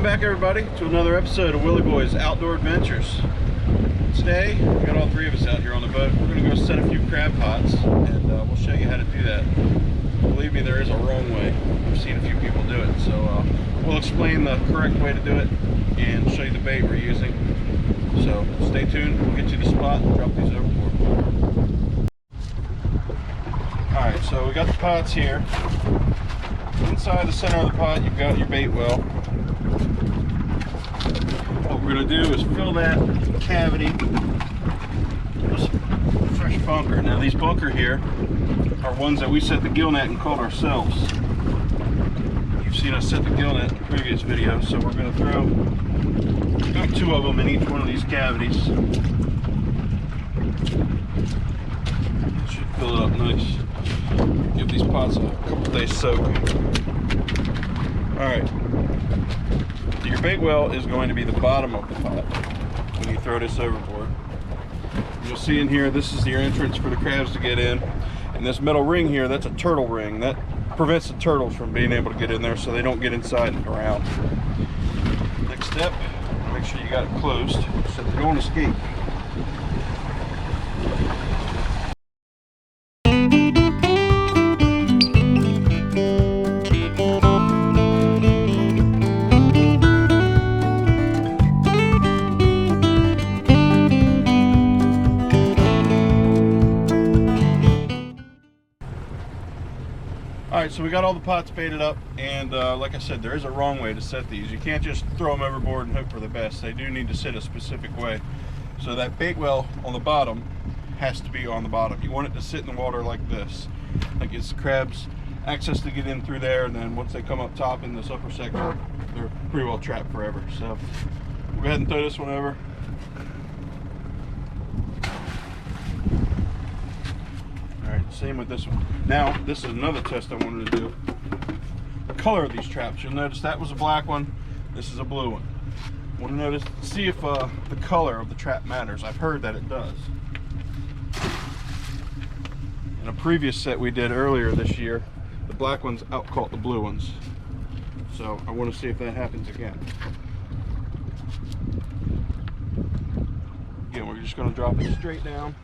Welcome back, everybody, to another episode of Willie Boy's Outdoor Adventures. Today, we got all three of us out here on the boat. We're going to go set a few crab pots, and we'll show you how to do that. Believe me, there is a wrong way. I've seen a few people do it, so we'll explain the correct way to do it and show you the bait we're using. So stay tuned. We'll get you the spot and drop these overboard. All right, so we got the pots here. Inside the center of the pot, you've got your bait well. What we're going to do is fill that cavity with fresh bunker. Now these bunker here are ones that we set the gill net and caught ourselves. You've seen us set the gill net in the previous video, so we're going to throw about 2 of them in each one of these cavities. Should fill it up nice. Give these pots a couple days soak. Alright, so your bait well is going to be the bottom of the pot when you throw this overboard. You'll see in here, this is your entrance for the crabs to get in. And this metal ring here, that's a turtle ring. That prevents the turtles from being able to get in there so they don't get inside and around. Next step, make sure you got it closed so they don't escape. Alright, so we got all the pots baited up, and like I said, there is a wrong way to set these. You can't just throw them overboard and hope for the best. They do need to sit a specific way. So that bait well on the bottom has to be on the bottom. You want it to sit in the water like this. Like it's crabs access to get in through there, and then once they come up top in this upper section, they're pretty well trapped forever. So we'll go ahead and throw this one over. Same with this one. Now, this is another test I wanted to do. The color of these traps. You'll notice that was a black one. This is a blue one. I want to notice, see if the color of the trap matters. I've heard that it does. In a previous set we did earlier this year, the black ones out-caught the blue ones. So I want to see if that happens again. Again, we're just going to drop it straight down.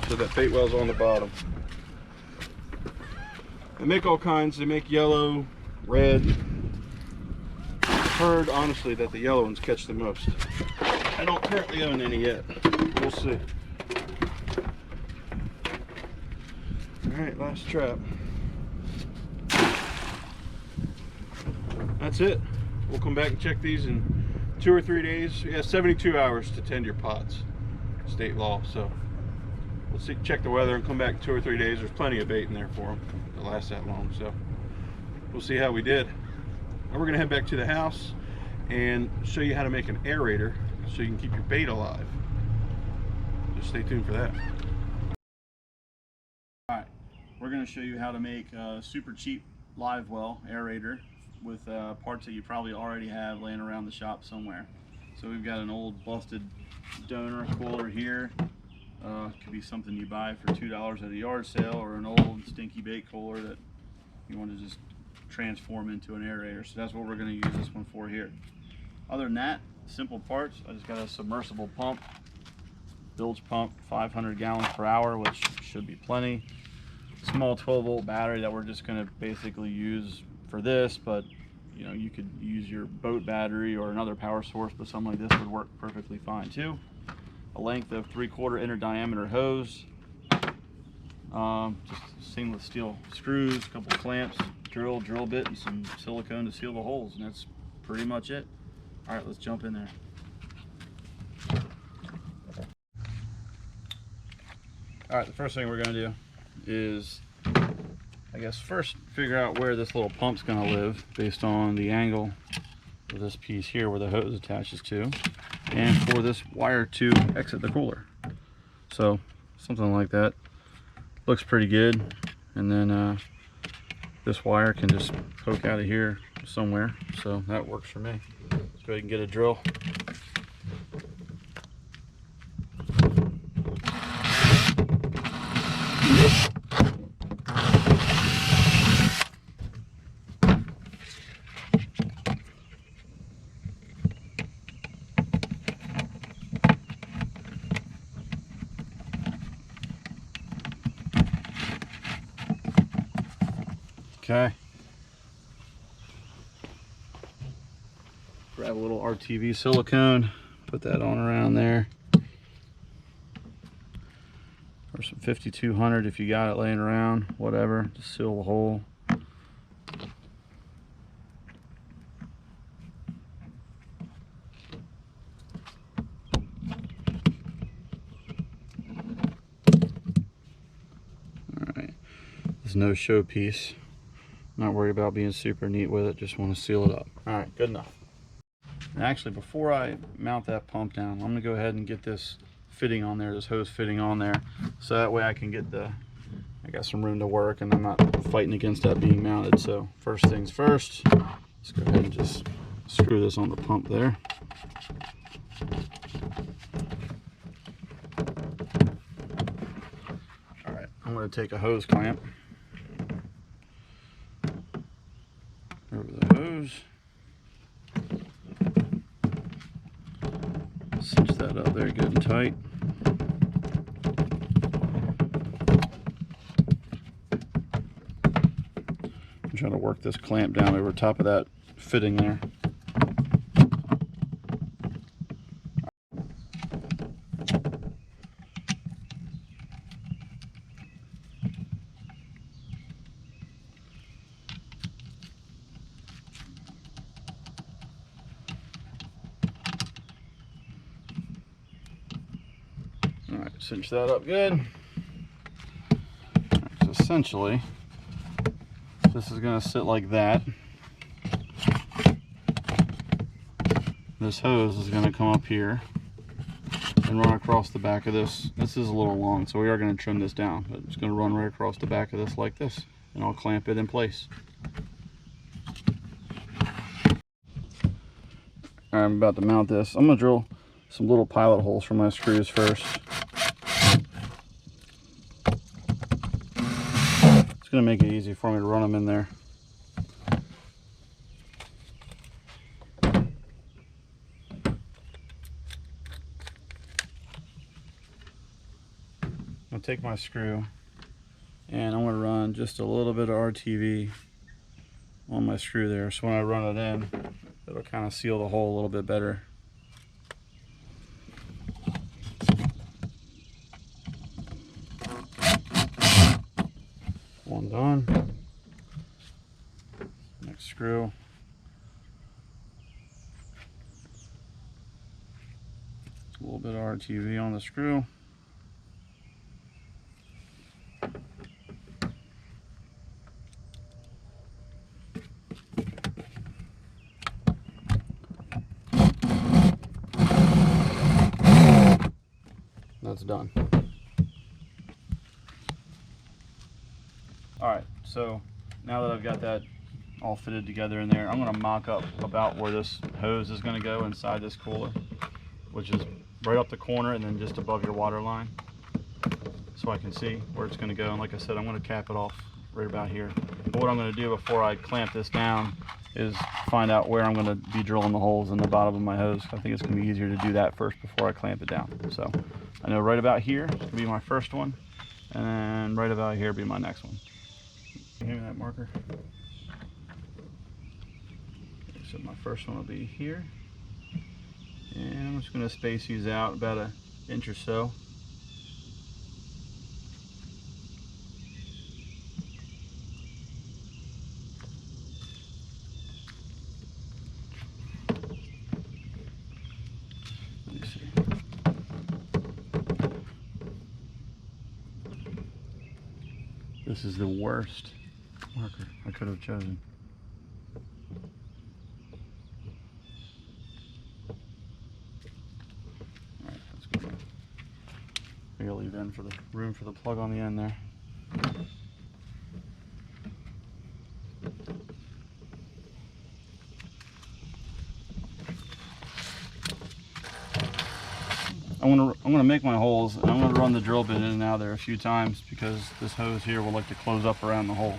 So that bait well's on the bottom. They make all kinds. They make yellow, red. I've heard, honestly, that the yellow ones catch the most. I don't currently own any yet. We'll see. Alright, last trap. That's it. We'll come back and check these in 2 or 3 days. Yeah, 72 hours to tend your pots. State law, so. We'll see, check the weather and come back in 2 or 3 days. There's plenty of bait in there for them to last that long, so we'll see how we did. Now we're gonna head back to the house and show you how to make an aerator so you can keep your bait alive. Just stay tuned for that. All right, we're gonna show you how to make a super cheap live well aerator with parts that you probably already have laying around the shop somewhere. So we've got an old busted donor cooler here. Could be something you buy for $2 at a yard sale, or an old stinky bait cooler that you want to just transform into an aerator. So that's what we're going to use this one for here. Other than that, simple parts. I just got a submersible pump, bilge pump, 500 gallons per hour, which should be plenty. Small 12-volt battery that we're just going to basically use for this, but you know, you could use your boat battery or another power source, but something like this would work perfectly fine too. A length of 3/4 inch diameter hose, just stainless steel screws, a couple clamps, drill bit, and some silicone to seal the holes, and that's pretty much it. All right, let's jump in there. All right, the first thing we're going to do is, I guess, first figure out where this little pump's going to live based on the angle of this piece here where the hose attaches to, and for this wire to exit the cooler. So something like that looks pretty good, and then this wire can just poke out of here somewhere, so that works for me. Let's go ahead and get a drill. Okay. Grab a little RTV silicone, put that on around there. Or some 5200 if you got it laying around, whatever, just seal the hole. Alright, there's no show piece. Not worried about being super neat with it, just want to seal it up. Alright, good enough. And actually, before I mount that pump down, I'm going to go ahead and get this fitting on there, this hose fitting on there, so that way I can get I got some room to work and I'm not fighting against that being mounted. So first things first, let's go ahead and just screw this on the pump there. All right, I'm going to take a hose clamp over the hose, cinch that up there good and tight. I'm trying to work this clamp down over top of that fitting there. All right, cinch that up good. Right, so essentially, this is going to sit like that. This hose is going to come up here and run across the back of this. This is a little long, so we are going to trim this down, but it's going to run right across the back of this like this, and I'll clamp it in place. All right, I'm about to mount this. I'm going to drill some little pilot holes for my screws first. It's going to make it easy for me to run them in there. I'm going to take my screw and I'm going to run just a little bit of RTV on my screw there, so when I run it in, it'll kind of seal the hole a little bit better. One done. Next screw. A little bit of RTV on the screw. That's done. Alright, so now that I've got that all fitted together in there, I'm going to mock up about where this hose is going to go inside this cooler, which is right up the corner and then just above your water line, so I can see where it's going to go. And like I said, I'm going to cap it off right about here. But what I'm going to do before I clamp this down is find out where I'm going to be drilling the holes in the bottom of my hose. I think it's going to be easier to do that first before I clamp it down. So I know right about here is going to be my first one, and then right about here will be my next one. Give me that marker. Okay, so my first one will be here, and I'm just going to space these out about an inch or so. This is the worst marker I could have chosen. Alright, that's good. I'm gonna leave in for the room for the plug on the end there. I'm gonna make my holes, and I'm gonna run the drill bit in and out there a few times because this hose here will like to close up around the hole.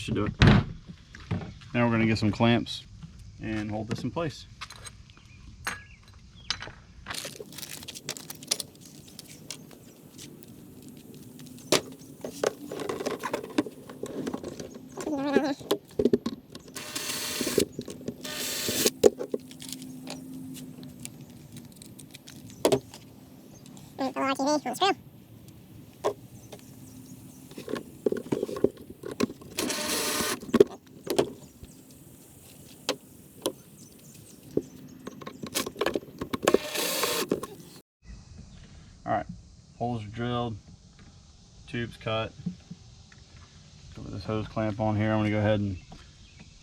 should do it. Now we're going to get some clamps and hold this in place. Alright, holes are drilled, tubes cut. Put this hose clamp on here. I'm going to go ahead and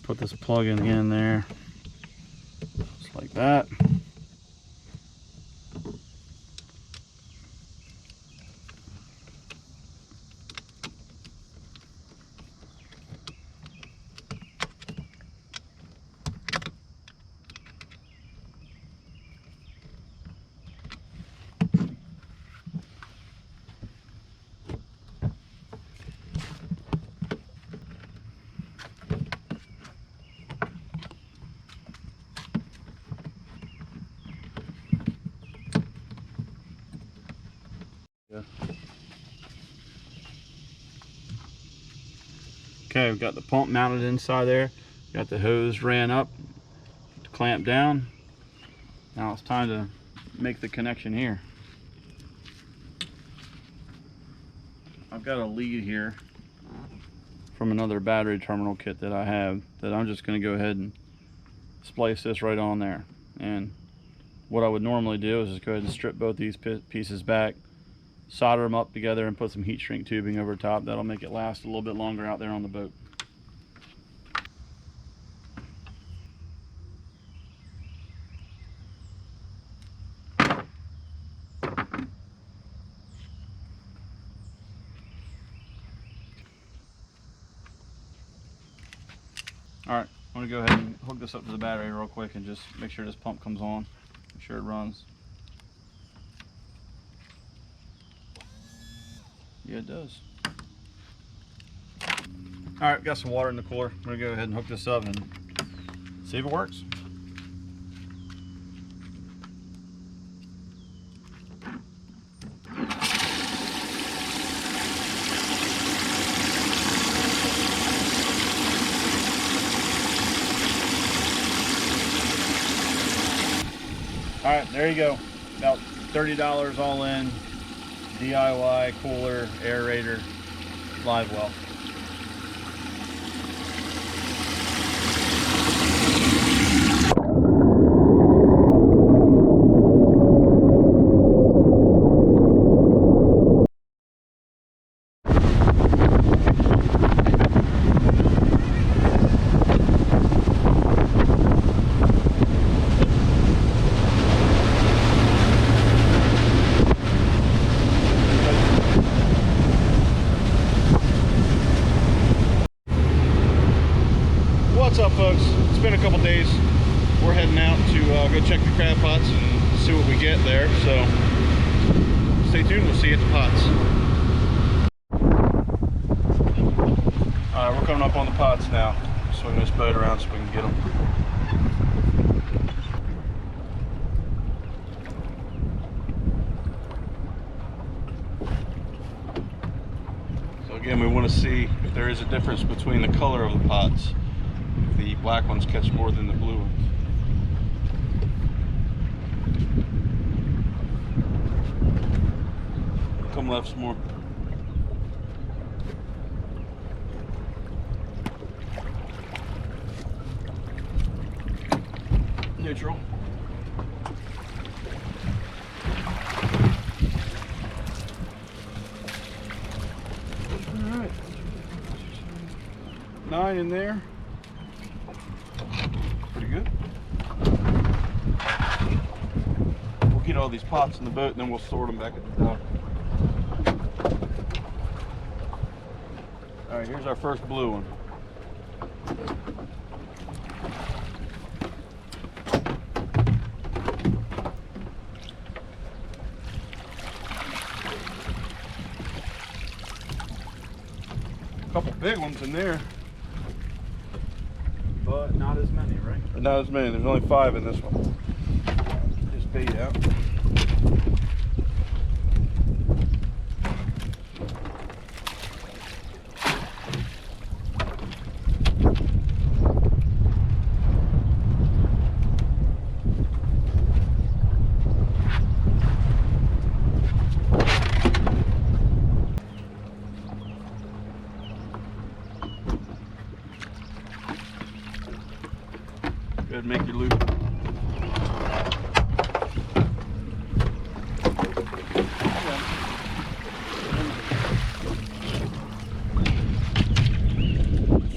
put this plug in there, just like that. Okay, we've got the pump mounted inside there. Got the hose ran up to clamp down. Now it's time to make the connection here. I've got a lead here from another battery terminal kit that I have that I'm just going to go ahead and splice this right on there. And what I would normally do is just go ahead and strip both these pieces back, solder them up together, and put some heat shrink tubing over top. That'll make it last a little bit longer out there on the boat. Alright, I'm going to go ahead and hook this up to the battery real quick and just make sure this pump comes on, make sure it runs. Yeah, it does. Alright, got some water in the cooler. I'm going to go ahead and hook this up and see if it works. Alright, there you go. About $30 all in. DIY, cooler, aerator, live well. What's up, folks? It's been a couple days. We're heading out to go check the crab pots and see what we get there, so stay tuned. We'll see you at the pots. Alright, we're coming up on the pots now. Swing this boat around so we can get them. So again, we want to see if there is a difference between the color of the pots. The black ones catch more than the blue ones. Come left some more. Neutral. All right. 9 in there. Pretty good. We'll get all these pots in the boat and then we'll sort them back at the dock. All right, here's our first blue one. A couple big ones in there. but not as many, right? Not as many. There's only 5 in this one. Just bait out. Go ahead and make your loop.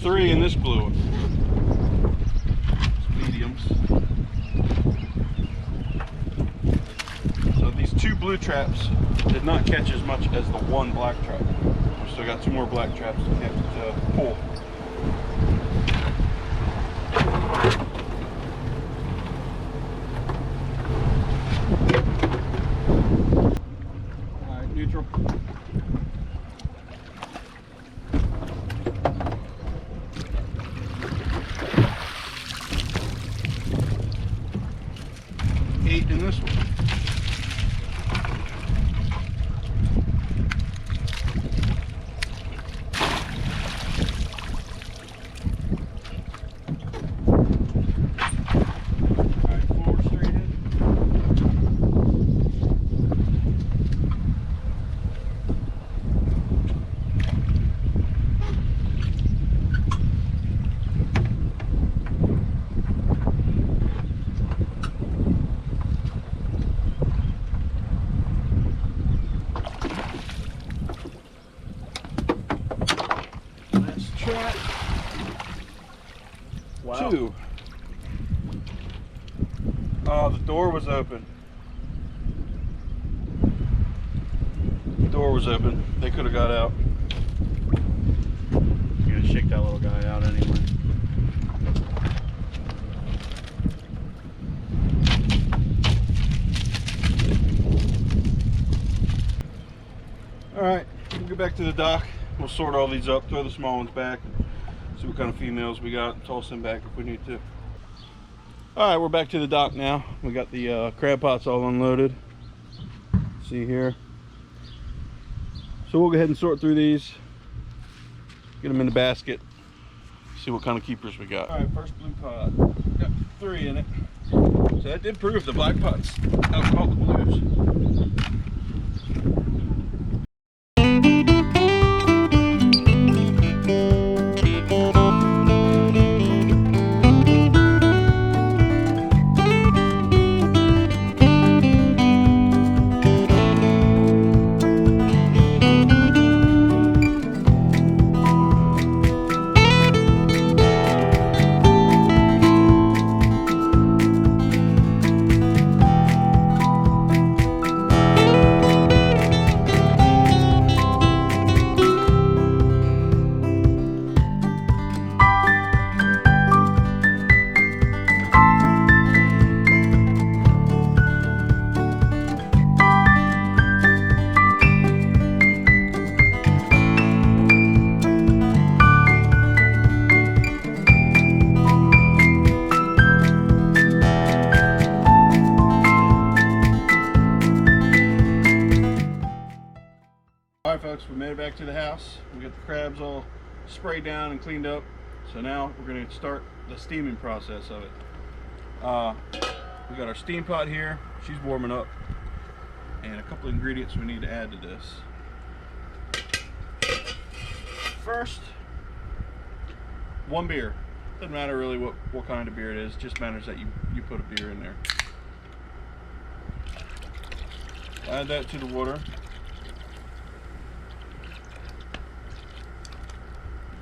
Three in this blue one. It's mediums. So these 2 blue traps did not catch as much as the 1 black trap. We still got 2 more black traps to pull. Alright, neutral. Eight in this one. Alright, forward straight in. Trap. Wow. 2. Oh, the door was open. The door was open. They could have got out. You're gonna shake that little guy out anyway. Alright, we'll get back to the dock. We'll sort all these up, throw the small ones back, see what kind of females we got, toss them back if we need to. Alright, we're back to the dock now. We got the crab pots all unloaded. See here. So we'll go ahead and sort through these, get them in the basket, see what kind of keepers we got. Alright, first blue pot. Got 3 in it. So that did prove the black pots outcaught the blues. Alright folks, we made it back to the house. We got the crabs all sprayed down and cleaned up. So now we're going to start the steaming process of it. We got our steam pot here. She's warming up. And a couple of ingredients we need to add to this. First, 1 beer. Doesn't matter really what kind of beer it is. It just matters that you put a beer in there. Add that to the water.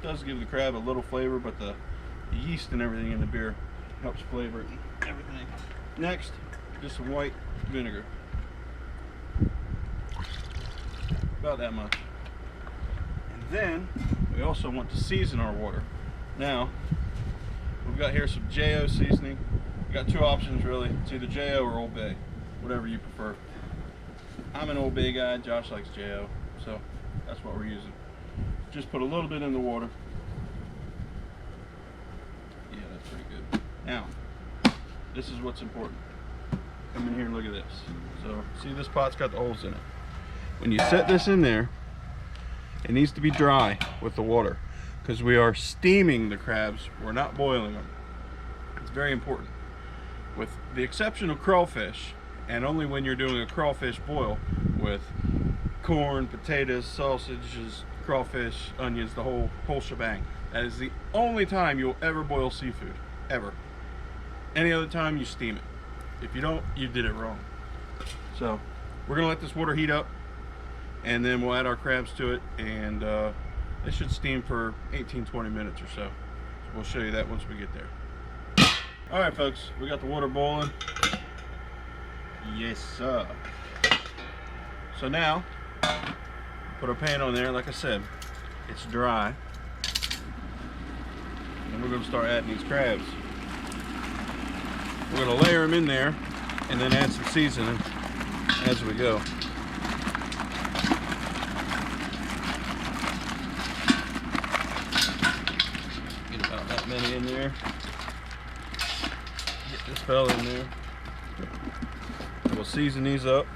Does give the crab a little flavor, but the yeast and everything in the beer helps flavor it and everything. Next, just some white vinegar. About that much. And then we also want to season our water. Now, we've got here some JO seasoning. We've got 2 options really. It's either JO or Old Bay, whatever you prefer. I'm an Old Bay guy, Josh likes JO, so that's what we're using. Just put a little bit in the water. Yeah, that's pretty good. Now, this is what's important. Come in here and look at this. So, see, this pot's got the holes in it. When you set this in there, it needs to be dry with the water, because we are steaming the crabs. We're not boiling them. It's very important. With the exception of crawfish, and only when you're doing a crawfish boil with corn, potatoes, sausages, crawfish, onions, the whole shebang. That is the only time you'll ever boil seafood, ever. Any other time you steam it. If you don't, you did it wrong. So we're gonna let this water heat up, and then we'll add our crabs to it, and they should steam for 18-20 minutes or so. We'll show you that once we get there. All right, folks, we got the water boiling. Yes, sir. So now, put our pan on there. Like I said, it's dry. And we're gonna start adding these crabs. We're gonna layer them in there and then add some seasoning as we go. Get about that many in there. Get this fella in there. We'll season these up.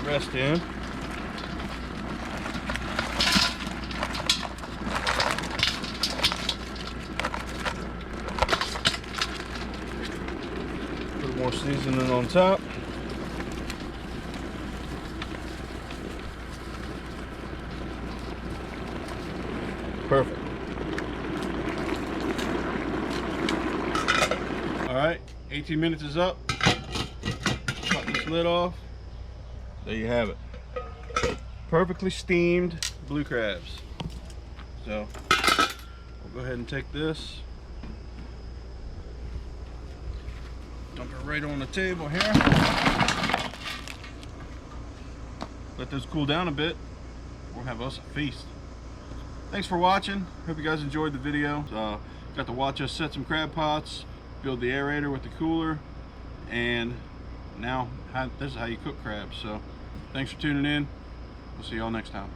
Rest in. Put more seasoning on top. Perfect. All right, 18 minutes is up. Pop this lid off. There you have it. Perfectly steamed blue crabs. So we'll go ahead and take this, dump it right on the table here. Let those cool down a bit. We'll have us a feast. Thanks for watching. Hope you guys enjoyed the video. Got to watch us set some crab pots, build the aerator with the cooler, and now this is how you cook crabs. So thanks for tuning in. We'll see y'all next time.